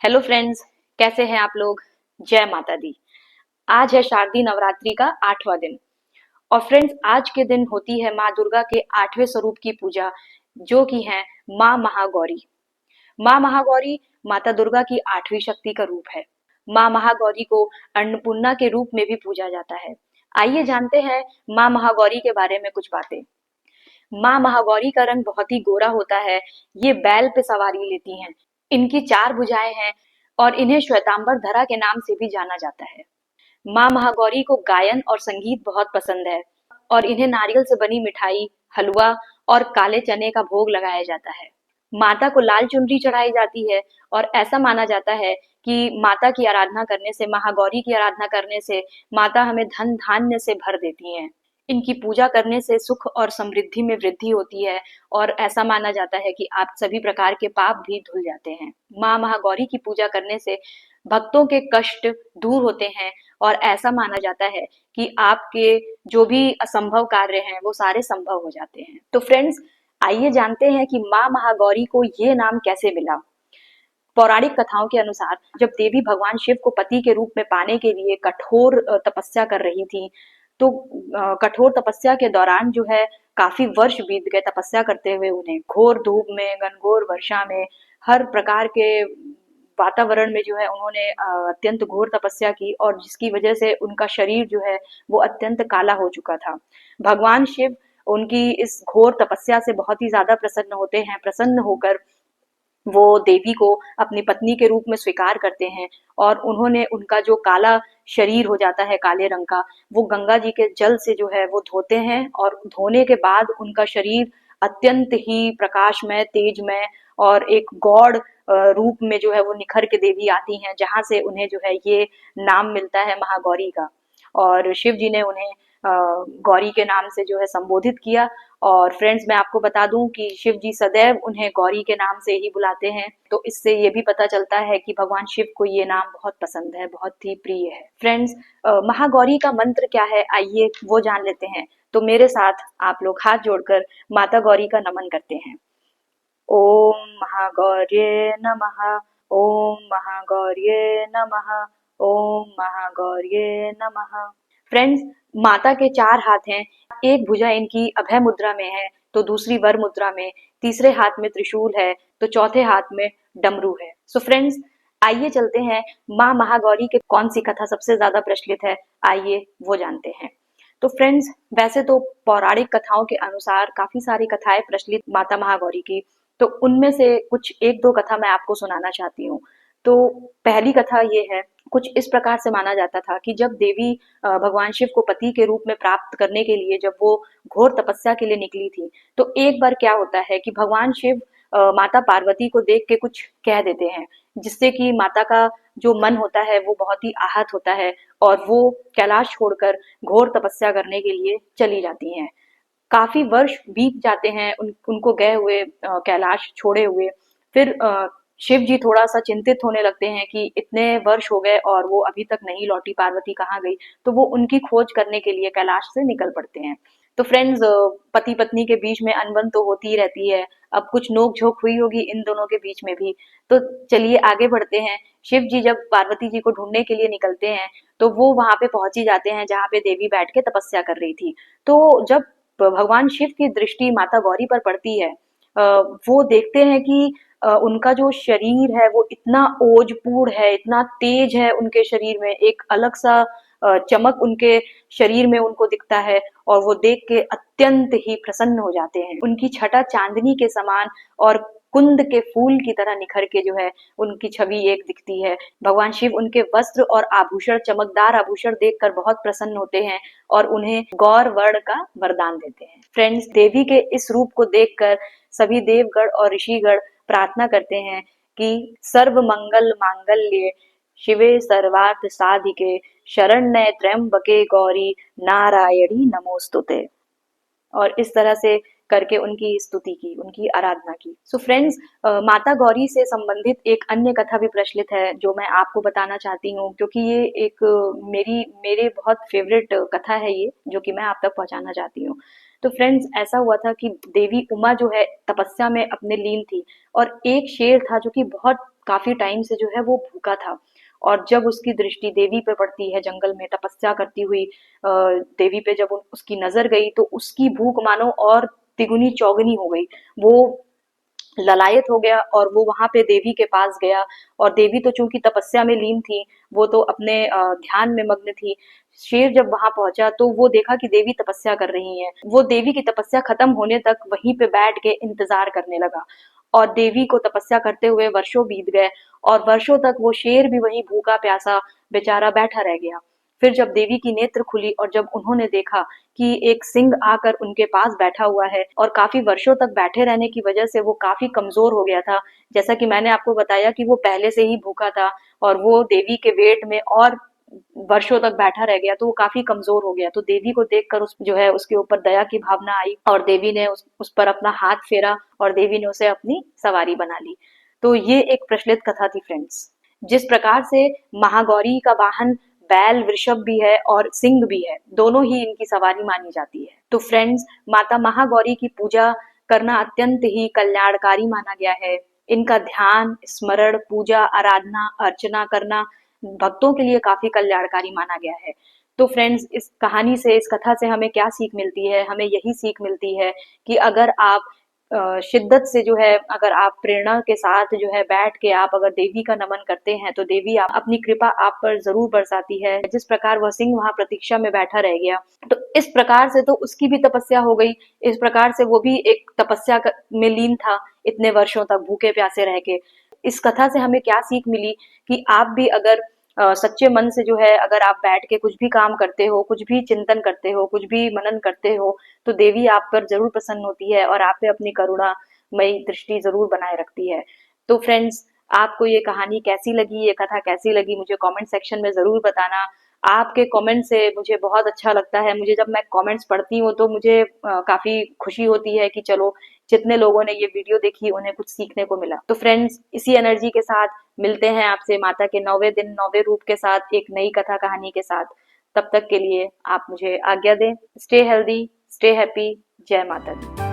Hello friends, कैसे हैं आप लोग। जय माता दी। आज है शारदीय नवरात्रि का 8वां दिन। और फ्रेंड्स, आज के दिन होती है माँ दुर्गा के 8वें स्वरूप की पूजा, जो कि है माँ महागौरी। माँ महागौरी माता दुर्गा की 8वीं शक्ति का रूप है। माँ महागौरी को अन्नपूर्णा के रूप में भी पूजा जाता है। आइए जानते हैं माँ महागौरी के बारे में कुछ बातें। माँ महागौरी का रंग बहुत ही गोरा होता है। ये बैल पे सवारी लेती हैं। इनकी 4 भुजाएं हैं और इन्हें श्वेतांबर धरा के नाम से भी जाना जाता है। माँ महागौरी को गायन और संगीत बहुत पसंद है और इन्हें नारियल से बनी मिठाई, हलवा और काले चने का भोग लगाया जाता है। माता को लाल चुनरी चढ़ाई जाती है और ऐसा माना जाता है कि माता की आराधना करने से, महागौरी की आराधना करने से माता हमें धन धान्य से भर देती हैं। इनकी पूजा करने से सुख और समृद्धि में वृद्धि होती है और ऐसा माना जाता है कि आप सभी प्रकार के पाप भी धुल जाते हैं। माँ महागौरी की पूजा करने से भक्तों के कष्ट दूर होते हैं और ऐसा माना जाता है कि आपके जो भी असंभव कार्य हैं वो सारे संभव हो जाते हैं। तो फ्रेंड्स, आइए जानते हैं कि माँ महागौरी को ये नाम कैसे मिला। पौराणिक कथाओं के अनुसार जब देवी भगवान शिव को पति के रूप में पाने के लिए कठोर तपस्या कर रही थी, तो कठोर तपस्या के दौरान जो है काफी वर्ष बीत गए तपस्या करते हुए उन्हें। घोर धूप में, घनघोर वर्षा में, हर प्रकार के वातावरण में जो है उन्होंने अत्यंत घोर तपस्या की और जिसकी वजह से उनका शरीर जो है वो अत्यंत काला हो चुका था। भगवान शिव उनकी इस घोर तपस्या से बहुत ही ज्यादा प्रसन्न होते हैं। प्रसन्न होकर वो देवी को अपनी पत्नी के रूप में स्वीकार करते हैं और उन्होंने उनका जो काला शरीर हो जाता है काले रंग का, वो गंगा जी के जल से जो है वो धोते हैं और धोने के बाद उनका शरीर अत्यंत ही प्रकाशमय, तेजमय और एक गौड़ रूप में जो है वो निखर के देवी आती हैं, जहां से उन्हें जो है ये नाम मिलता है महागौरी का। और शिव जी ने उन्हें गौरी के नाम से जो है संबोधित किया। और फ्रेंड्स, मैं आपको बता दूं कि शिव जी सदैव उन्हें गौरी के नाम से ही बुलाते हैं। तो इससे ये भी पता चलता है कि भगवान शिव को ये नाम बहुत पसंद है, बहुत ही प्रिय है। फ्रेंड्स, महागौरी का मंत्र क्या है, आइए वो जान लेते हैं। तो मेरे साथ आप लोग हाथ जोड़कर माता गौरी का नमन करते हैं। ओम महागौर्ये नमः। ओम महागौर्ये नमः। ओम महागौर्ये नमः। फ्रेंड्स, माता के 4 हाथ हैं। एक भुजा इनकी अभय मुद्रा में है, तो दूसरी वर मुद्रा में, तीसरे हाथ में त्रिशूल है, तो चौथे हाथ में डमरू है। सो फ्रेंड्स, आइए चलते हैं माँ महागौरी के कौन सी कथा सबसे ज्यादा प्रचलित है, आइए वो जानते हैं। तो फ्रेंड्स, वैसे तो पौराणिक कथाओं के अनुसार काफी सारी कथाएं प्रचलित माता महागौरी की, तो उनमें से कुछ एक दो कथा मैं आपको सुनाना चाहती हूँ। तो पहली कथा ये है। कुछ इस प्रकार से माना जाता था कि जब देवी भगवान शिव को पति के रूप में प्राप्त करने के लिए जब वो घोर तपस्या के लिए निकली थी, तो एक बार क्या होता है कि भगवान शिव माता पार्वती को देख के कुछ कह देते हैं, जिससे कि माता का जो मन होता है वो बहुत ही आहत होता है और वो कैलाश छोड़कर घोर तपस्या करने के लिए चली जाती हैं। काफी वर्ष बीत जाते हैं उनको गए हुए, कैलाश छोड़े हुए। फिर शिव जी थोड़ा सा चिंतित होने लगते हैं कि इतने वर्ष हो गए और वो अभी तक नहीं लौटी, पार्वती कहाँ गई। तो वो उनकी खोज करने के लिए कैलाश से निकल पड़ते हैं। तो फ्रेंड्स, पति पत्नी के बीच में अनबन तो होती ही रहती है। अब कुछ नोक झोंक हुई होगी इन दोनों के बीच में भी। तो चलिए आगे बढ़ते हैं। शिव जी जब पार्वती जी को ढूंढने के लिए निकलते हैं, तो वो वहां पे पहुंच ही जाते हैं जहाँ पे देवी बैठ के तपस्या कर रही थी। तो जब भगवान शिव की दृष्टि माता गौरी पर पड़ती है, वो देखते हैं कि उनका जो शरीर है वो इतना ओजपूर्ण है, इतना तेज है, उनके शरीर में एक अलग सा चमक उनके शरीर में उनको दिखता है और वो देख के अत्यंत ही प्रसन्न हो जाते हैं। उनकी छटा चांदनी के समान और कुंद के फूल की तरह निखर के जो है उनकी छवि एक दिखती है। भगवान शिव उनके वस्त्र और आभूषण, चमकदार आभूषण देखकर बहुत प्रसन्न होते हैं और उन्हें गौर वर्ण का वरदान देते हैं। फ्रेंड्स, देवी के इस रूप को देखकर सभी देवगण और ऋषिगण प्रार्थना करते हैं कि सर्व मंगल मांगल्ये शिवे सर्वार्थ साधिके शरण्ये त्र्यंबके गौरी नारायणी नमोस्तुते। और इस तरह से करके उनकी स्तुति की, उनकी आराधना की। सो फ्रेंड्स, माता गौरी से संबंधित एक अन्य कथा भी प्रचलित है जो मैं आपको बताना चाहती हूँ, क्योंकि ये एक मेरे बहुत फेवरेट कथा है ये, जो कि मैं आप तक पहुंचाना चाहती हूँ। तो फ्रेंड्स, ऐसा हुआ था कि देवी उमा जो है तपस्या में अपने लीन थी और एक शेर था जो कि बहुत काफी टाइम से जो है वो भूखा था। और जब उसकी दृष्टि देवी पे पड़ती है, जंगल में तपस्या करती हुई देवी पे जब उसकी नजर गई, तो उसकी भूख मानो और तिगुनी चौगुनी हो गई। वो ललायत हो गया और वो वहां पे देवी के पास गया। और देवी तो चूंकि तपस्या में लीन थी, वो तो अपने ध्यान में मग्न थी। शेर जब वहां पहुंचा तो वो देखा कि देवी तपस्या कर रही हैं। वो देवी की तपस्या खत्म होने तक वहीं पे बैठ के इंतजार करने लगा। और देवी को तपस्या करते हुए वर्षों बीत गए, और वर्षों तक वो शेर भी वहीं भूखा प्यासा बेचारा बैठा रह गया। फिर जब देवी की नेत्र खुली और जब उन्होंने देखा कि एक सिंह आकर उनके पास बैठा हुआ है, और काफी वर्षों तक बैठे रहने की वजह से वो काफी कमजोर हो गया था। जैसा कि मैंने आपको बताया कि वो पहले से ही भूखा था, और वो देवी के वेट में और वर्षों तक बैठा रह गया, तो वो काफी कमजोर हो गया। तो देवी को देखकर उस जो है उसके ऊपर दया की भावना आई, और देवी ने उस पर अपना हाथ फेरा, और देवी ने उसे अपनी सवारी बना ली। तो ये एक प्रचलित कथा थी फ्रेंड्स। जिस प्रकार से महागौरी का वाहन बैल वृषभ भी है और सिंह भी है, दोनों ही इनकी सवारी मानी जाती है। तो फ्रेंड्स, माता महागौरी की पूजा करना अत्यंत ही कल्याणकारी माना गया है। इनका ध्यान, स्मरण, पूजा, आराधना, अर्चना करना भक्तों के लिए काफी कल्याणकारी माना गया है। तो फ्रेंड्स, इस कहानी से, इस कथा से हमें क्या सीख मिलती है? हमें यही सीख मिलती है कि अगर आप शिद्दत से जो है, अगर आप प्रेरणा के साथ जो है बैठ के आप अगर देवी का नमन करते हैं, तो देवी आप अपनी कृपा आप पर जरूर बरसाती है। जिस प्रकार वह सिंह वहां प्रतीक्षा में बैठा रह गया, तो इस प्रकार से तो उसकी भी तपस्या हो गई। इस प्रकार से वो भी एक तपस्या में लीन था, इतने वर्षों तक भूखे प्यासे रह के। इस कथा से हमें क्या सीख मिली कि आप भी अगर सच्चे मन से जो है, अगर आप बैठ के कुछ भी काम करते हो, कुछ भी चिंतन करते हो, कुछ भी मनन करते हो, तो देवी आप पर जरूर प्रसन्न होती है और आप पे अपनी करुणामयी दृष्टि जरूर बनाए रखती है। तो फ्रेंड्स, आपको ये कहानी कैसी लगी, ये कथा कैसी लगी, मुझे कमेंट सेक्शन में जरूर बताना। आपके कमेंट से मुझे बहुत अच्छा लगता है। मुझे जब मैं कमेंट्स पढ़ती हूँ तो मुझे काफी खुशी होती है कि चलो, जितने लोगों ने ये वीडियो देखी उन्हें कुछ सीखने को मिला। तो फ्रेंड्स, इसी एनर्जी के साथ मिलते हैं आपसे माता के 9वें दिन 9वें रूप के साथ, एक नई कथा कहानी के साथ। तब तक के लिए आप मुझे आज्ञा दें। Stay healthy, stay happy. जय माता दी।